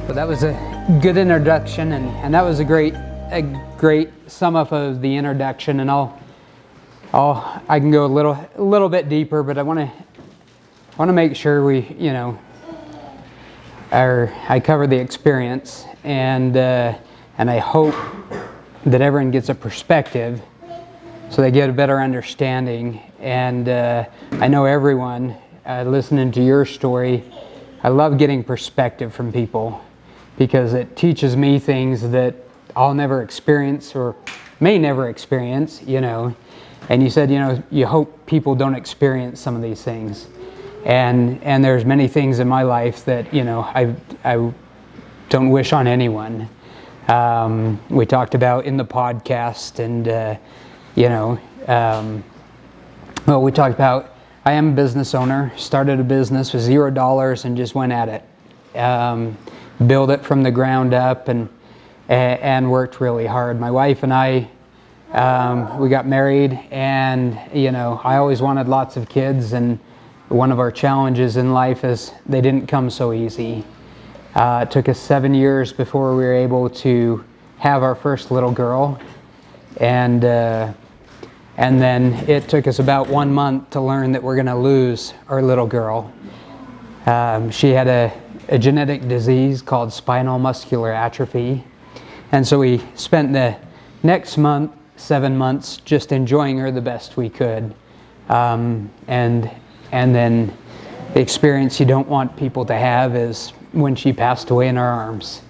But that was a good introduction, and that was a great sum up of the introduction. And I can go a little bit deeper, but I want to make sure I cover the experience, and I hope that everyone gets a perspective so they get a better understanding. And I know everyone listening to your story, I love getting perspective from people, because it teaches me things that I'll never experience or may never experience, And you said, you hope people don't experience some of these things. And there's many things in my life that, I don't wish on anyone. We talked about in the podcast, and, we talked about, I am a business owner, started a business with $0 and just went at it. Build it from the ground up and worked really hard. My wife and I, we got married, and I always wanted lots of kids, and one of our challenges in life is they didn't come so easy. It took us 7 years before we were able to have our first little girl, and then it took us about 1 month to learn that we're going to lose our little girl. She had a genetic disease called spinal muscular atrophy. And so we spent the next 7 months, just enjoying her the best we could. And then the experience you don't want people to have is when she passed away in our arms.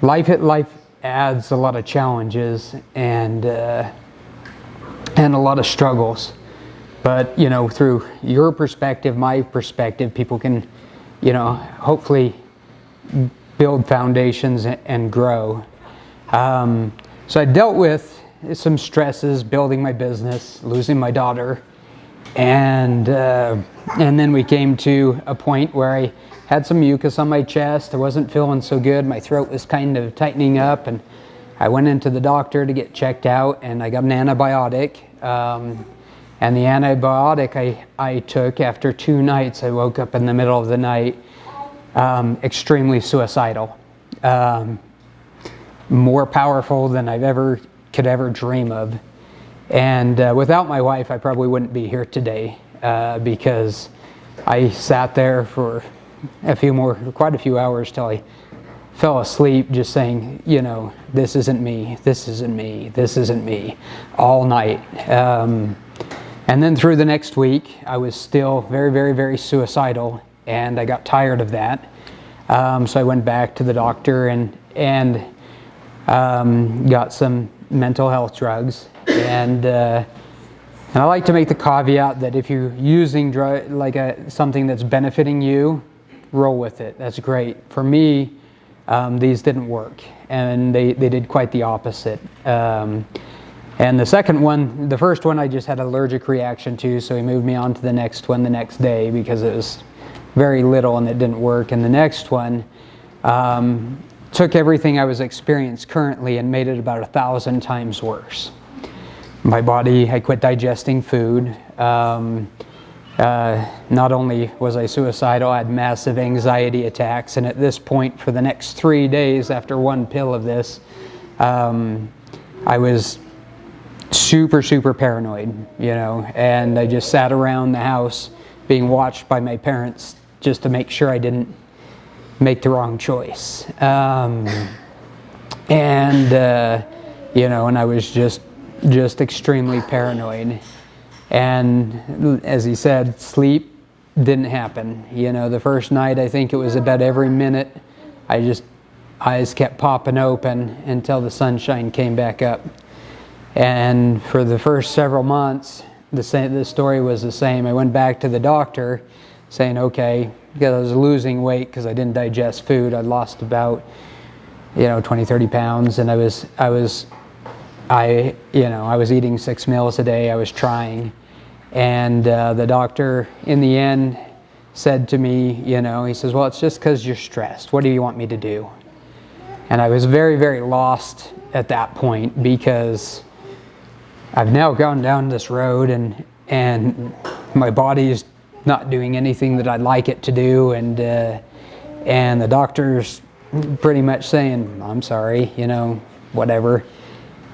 Life adds a lot of challenges and a lot of struggles. But, through your perspective, my perspective, people can, hopefully build foundations and grow. So I dealt with some stresses, building my business, losing my daughter. And then we came to a point where I had some mucus on my chest. I wasn't feeling so good. My throat was kind of tightening up. And I went into the doctor to get checked out, and I got an antibiotic. And the antibiotic I took, after 2 nights, I woke up in the middle of the night, extremely suicidal. More powerful than could ever dream of. And without my wife, I probably wouldn't be here today, because I sat there for quite a few hours till I fell asleep, just saying, this isn't me, this isn't me, this isn't me, all night. And then through the next week, I was still very, very, very suicidal, and I got tired of that. So I went back to the doctor and got some mental health drugs. And I like to make the caveat that if you're using something that's benefiting you, roll with it. That's great. For me, these didn't work, and they did quite the opposite. And the first one I just had an allergic reaction to, so he moved me on to the next one the next day because it was very little and it didn't work. And the next one took everything I was experiencing currently and made it about 1,000 times worse. My body, I quit digesting food. Not only was I suicidal, I had massive anxiety attacks. And at this point, for the next 3 days after one pill of this, I was super, super paranoid, and I just sat around the house being watched by my parents just to make sure I didn't make the wrong choice. And I was just extremely paranoid. And as he said, sleep didn't happen. The first night, I think it was about every minute, eyes kept popping open until the sunshine came back up. And for the first several months, the story was the same. I went back to the doctor saying, okay, because I was losing weight because I didn't digest food. I lost about 20, 30 pounds, and I was eating 6 meals a day. I was trying. And the doctor, in the end, said to me, he says, well, it's just because you're stressed. What do you want me to do? And I was very, very lost at that point, because I've now gone down this road and my body is not doing anything that I'd like it to do, and the doctor's pretty much saying, I'm sorry, you know, whatever.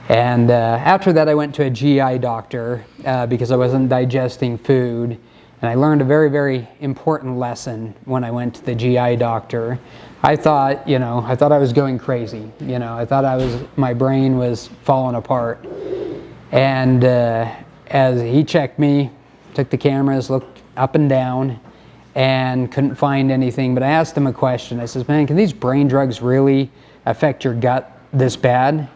And after that I went to a GI doctor because I wasn't digesting food. And I learned a very, very important lesson when I went to the GI doctor. I thought I was going crazy. You know, I thought my brain was falling apart. And as he checked me, took the cameras, looked up and down, and couldn't find anything. But I asked him a question. I says, man, can these brain drugs really affect your gut this bad?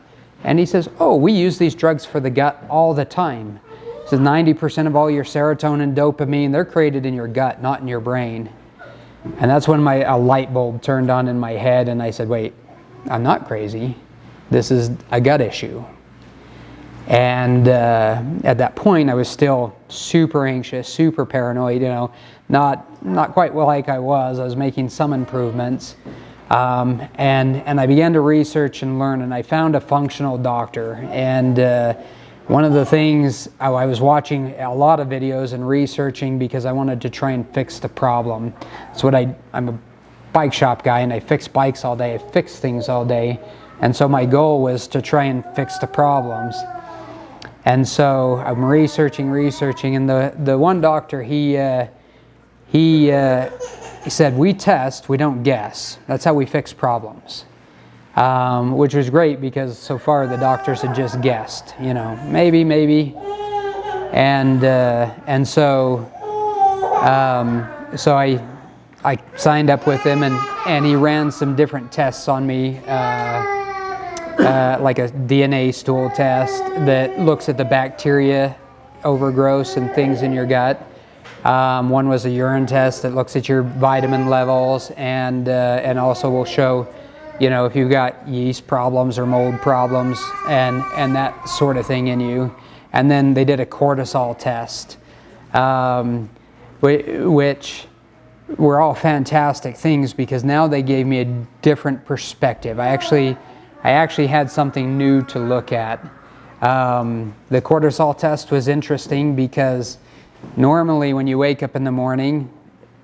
And he says, oh, we use these drugs for the gut all the time. So 90% of all your serotonin, dopamine, they're created in your gut, not in your brain. And that's when a light bulb turned on in my head, and I said, wait, I'm not crazy. This is a gut issue. And at that point, I was still super anxious, super paranoid, you know, not quite like I was making some improvements. And I began to research and learn, and I found a functional doctor. And one of the things, I was watching a lot of videos and researching because I wanted to try and fix the problem. That's what I'm a bike shop guy, and I fix bikes all day. I fix things all day. And so my goal was to try and fix the problems. And so I'm researching, and the one doctor, he said, we test, we don't guess. That's how we fix problems. Which was great because so far the doctors had just guessed, you know, maybe. And so I signed up with him, and he ran some different tests on me, like a DNA stool test that looks at the bacteria overgrowth and things in your gut. One was a urine test that looks at your vitamin levels, and also will show, you know, if you've got yeast problems or mold problems and that sort of thing in you. And then they did a cortisol test, which were all fantastic things because now they gave me a different perspective. I actually had something new to look at. The cortisol test was interesting because normally when you wake up in the morning,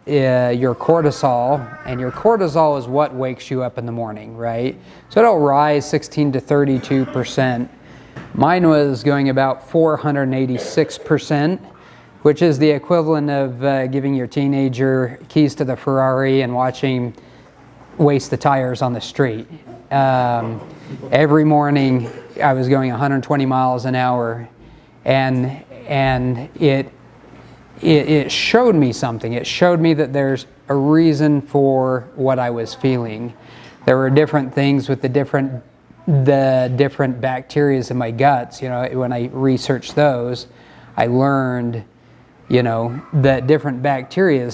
your cortisol is what wakes you up in the morning, right? So it'll rise 16 to 32%. Mine was going about 486%, which is the equivalent of giving your teenager keys to the Ferrari and watching waste the tires on the street. Every morning I was going 120 miles an hour, and it showed me something. It showed me that there's a reason for what I was feeling. There were different things with the different bacteria in my guts. You know, when I researched those, I learned, you know, that different bacteria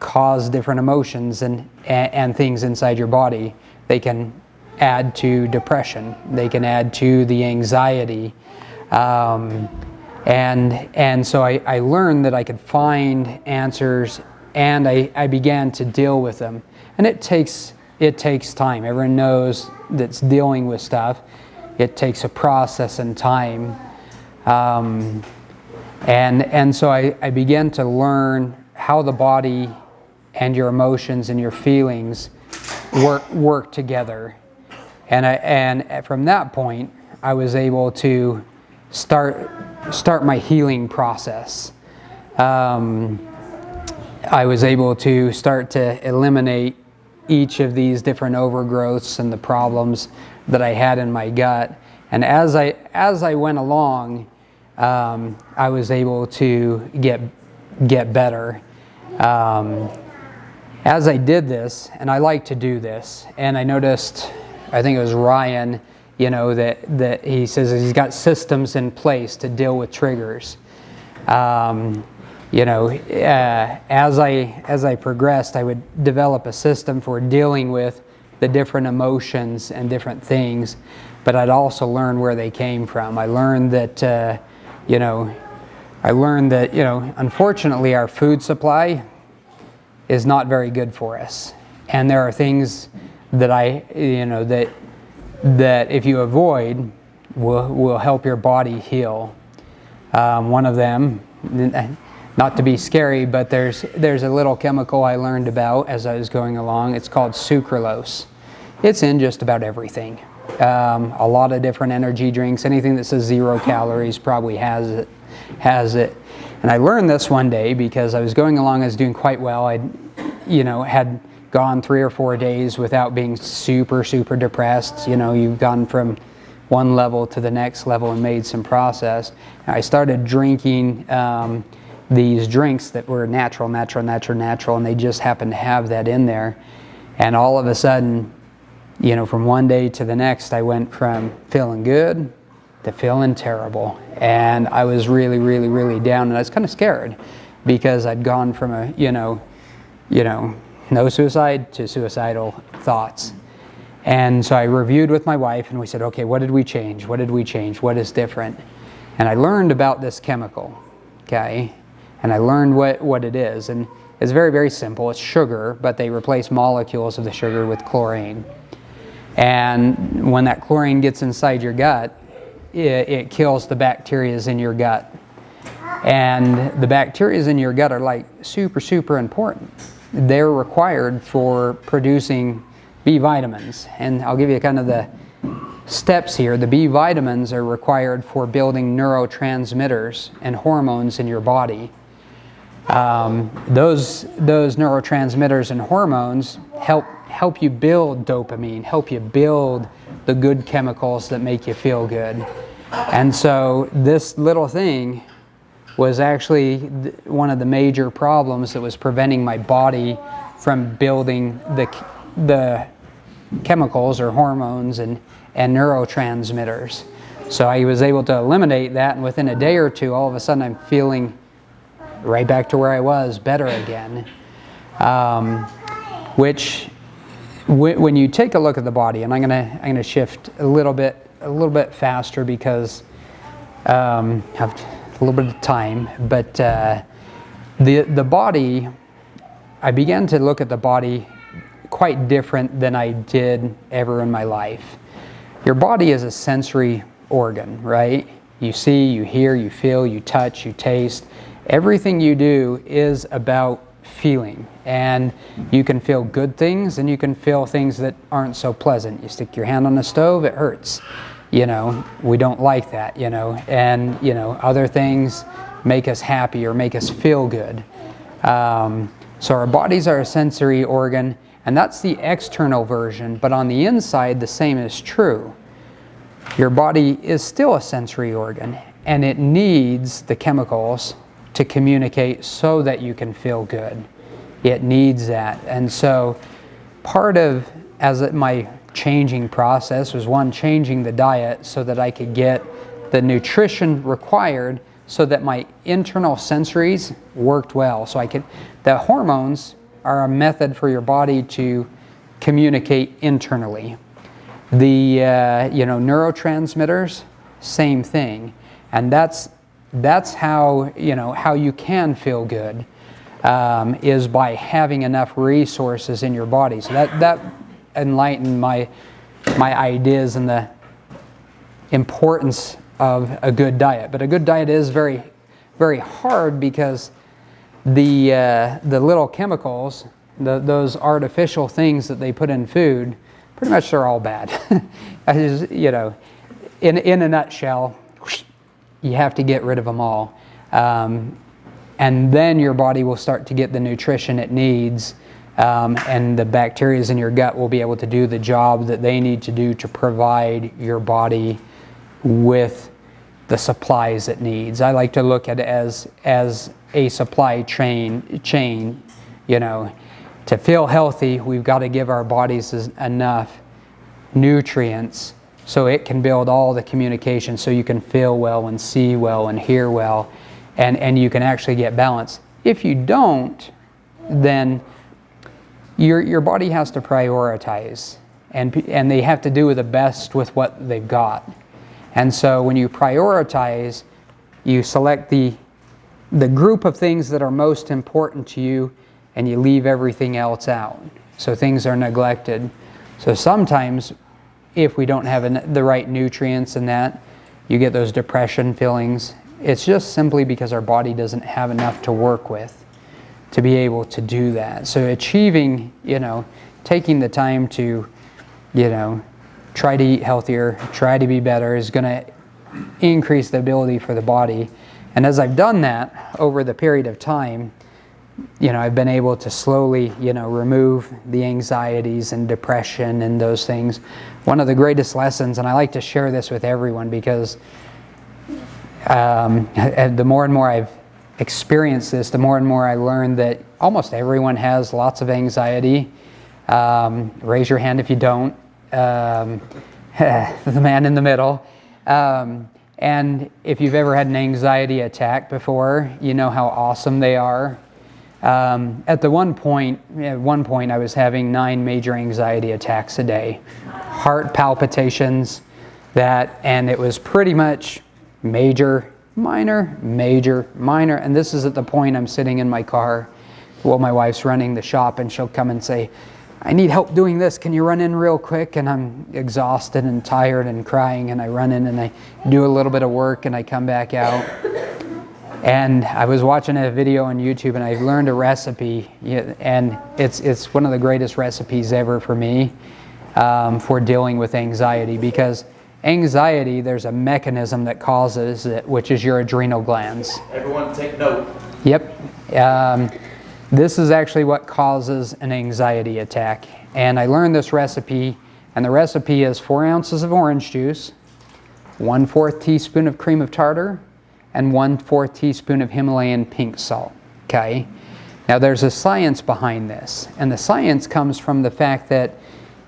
cause different emotions and things inside your body. They can add to depression. They can add to the anxiety. And so I learned that I could find answers, and I began to deal with them. And it takes time. Everyone knows that's dealing with stuff. It takes a process and time. And so I began to learn how the body and your emotions and your feelings work together. And from that point, I was able to start my healing process. I was able to start to eliminate each of these different overgrowths and the problems that I had in my gut. And as I went along, I was able to get better. As I did this, and I like to do this, and I noticed, I think it was Ryan, you know, that he says he's got systems in place to deal with triggers. You know, as I progressed, I would develop a system for dealing with the different emotions and different things, but I'd also learn where they came from. I learned that, unfortunately, our food supply is not very good for us, and there are things that that if you avoid will help your body heal. One of them, not to be scary, but there's a little chemical I learned about as I was going along. It's called sucralose. It's in just about everything. A lot of different energy drinks. Anything that says 0 calories probably has it. And I learned this one day because I was going along. I was doing quite well. I, had gone 3 or 4 days without being super depressed. You've gone from one level to the next level and made some progress. And I started drinking these drinks that were natural, and they just happened to have that in there. And all of a sudden, from one day to the next, I went from feeling good to feeling terrible. And I was really down, and I was kind of scared because I'd gone from no suicide to suicidal thoughts. And so I reviewed with my wife, and we said, okay, what did we change? What is different? And I learned about this chemical, okay? And I learned what it is. And it's very simple. It's sugar, but they replace molecules of the sugar with chlorine. And when that chlorine gets inside your gut, it kills the bacteria in your gut. And the bacteria in your gut are like super important. They're required for producing B vitamins. And I'll give you kind of the steps here. The B vitamins are required for building neurotransmitters and hormones in your body. Those neurotransmitters and hormones help you build dopamine, help you build the good chemicals that make you feel good. And so this little thing was actually one of the major problems that was preventing my body from building the chemicals or hormones and neurotransmitters. So I was able to eliminate that, and within a day or two, all of a sudden I'm feeling right back to where I was, better again. Which, when you take a look at the body, and I'm gonna shift a little bit faster because I have a little bit of time. But the body, I began to look at the body quite different than I did ever in my life. Your body is a sensory organ, right? You see, you hear, you feel, you touch, you taste. Everything you do is about feeling. And you can feel good things, and you can feel things that aren't so pleasant. You stick your hand on the stove, it hurts. We don't like that, And, other things make us happy or make us feel good. So our bodies are a sensory organ, and that's the external version. But on the inside, the same is true. Your body is still a sensory organ, and it needs the chemicals to communicate so that you can feel good. It needs that. And so part of my changing process was, one, changing the diet so that I could get the nutrition required so that my internal sensories worked well. So the hormones are a method for your body to communicate internally. The neurotransmitters, same thing. And that's how you can feel good, is by having enough resources in your body. So that enlightened my ideas and the importance of a good diet. But a good diet is very hard because the little chemicals, those artificial things that they put in food, pretty much they're all bad. In a nutshell, you have to get rid of them all. And then your body will start to get the nutrition it needs, and the bacteria in your gut will be able to do the job that they need to do to provide your body with the supplies it needs. I like to look at it as a supply chain. To feel healthy, we've got to give our bodies enough nutrients so it can build all the communication so you can feel well and see well and hear well, and you can actually get balance. If you don't, then your body has to prioritize, and they have to do the best with what they've got. And so when you prioritize, you select the group of things that are most important to you, and you leave everything else out. So things are neglected. So sometimes, if we don't have the right nutrients in that, you get those depression feelings, it's just simply because our body doesn't have enough to work with to be able to do that. So achieving, taking the time to, try to eat healthier, try to be better is going to increase the ability for the body. And as I've done that over the period of time, I've been able to slowly, remove the anxieties and depression and those things. One of the greatest lessons, and I like to share this with everyone because the more and more I've experienced this, the more and more I learned that almost everyone has lots of anxiety. Raise your hand if you don't. The man in the middle. And if you've ever had an anxiety attack before, you know how awesome they are. At one point I was having 9 major anxiety attacks a day. Heart palpitations, and it was pretty much major, minor, major, minor. And this is at the point I'm sitting in my car while my wife's running the shop, and she'll come and say, I need help doing this. Can you run in real quick? And I'm exhausted and tired and crying, and I run in and I do a little bit of work and I come back out. And I was watching a video on YouTube, and I learned a recipe, and it's one of the greatest recipes ever for me for dealing with anxiety, because anxiety, there's a mechanism that causes it, which is your adrenal glands. Everyone take note. Yep. This is actually what causes an anxiety attack. And I learned this recipe, and the recipe is 4 ounces of orange juice, 1/4 teaspoon of cream of tartar, and 1/4 teaspoon of Himalayan pink salt. Okay? Now there's a science behind this, and the science comes from the fact that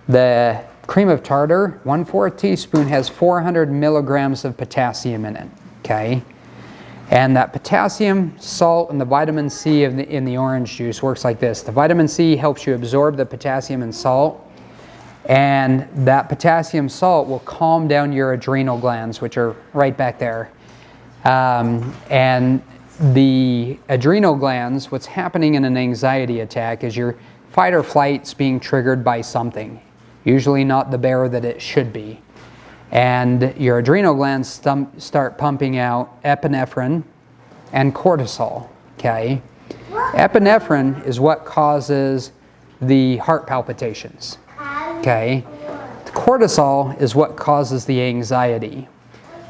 the cream of tartar, 1/4 teaspoon, has 400 milligrams of potassium in it. Okay? And that potassium, salt, and the vitamin C in the orange juice works like this. The vitamin C helps you absorb the potassium and salt, and that potassium salt will calm down your adrenal glands, which are right back there. And the adrenal glands, what's happening in an anxiety attack is your fight or flight's being triggered by something, usually not the bear that it should be. And your adrenal glands start pumping out epinephrine and cortisol. Okay? Epinephrine is what causes the heart palpitations. Okay? Cortisol is what causes the anxiety.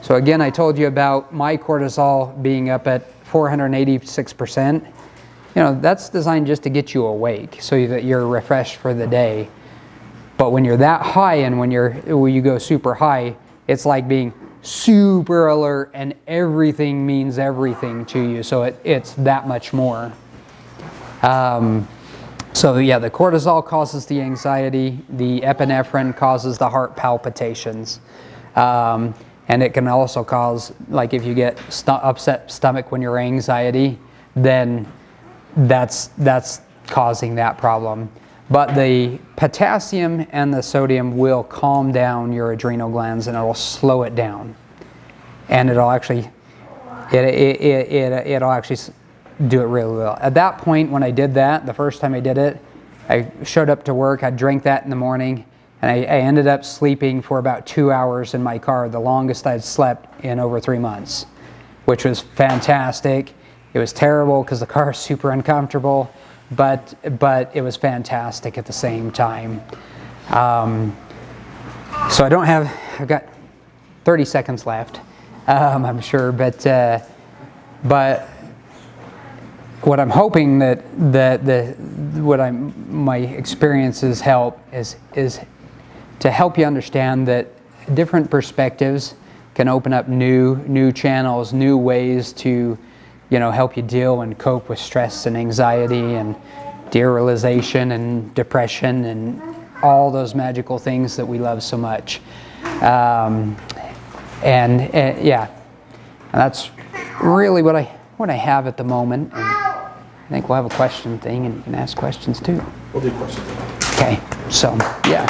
So again, I told you about my cortisol being up at 486%. That's designed just to get you awake so that you're refreshed for the day. But when you're that high, and when you go super high, it's like being super alert, and everything means everything to you. So it's that much more. So yeah, the cortisol causes the anxiety. The epinephrine causes the heart palpitations. And it can also cause, like if you get upset stomach when you're anxiety, then that's causing that problem. But the potassium and the sodium will calm down your adrenal glands, and it'll slow it down. And it'll actually do it really well. At that point, when I did that, the first time I did it, I showed up to work, I drank that in the morning, and I ended up sleeping for about 2 hours in my car, the longest I'd slept in over 3 months, which was fantastic. It was terrible because the car is super uncomfortable, but it was fantastic at the same time. So I've got 30 seconds left, I'm sure, but what I'm hoping my experiences help is to help you understand that different perspectives can open up new channels, new ways to, help you deal and cope with stress and anxiety and derealization and depression and all those magical things that we love so much. And that's really what I have at the moment. And I think we'll have a question thing, and you can ask questions too. We'll do questions. Okay, so yeah.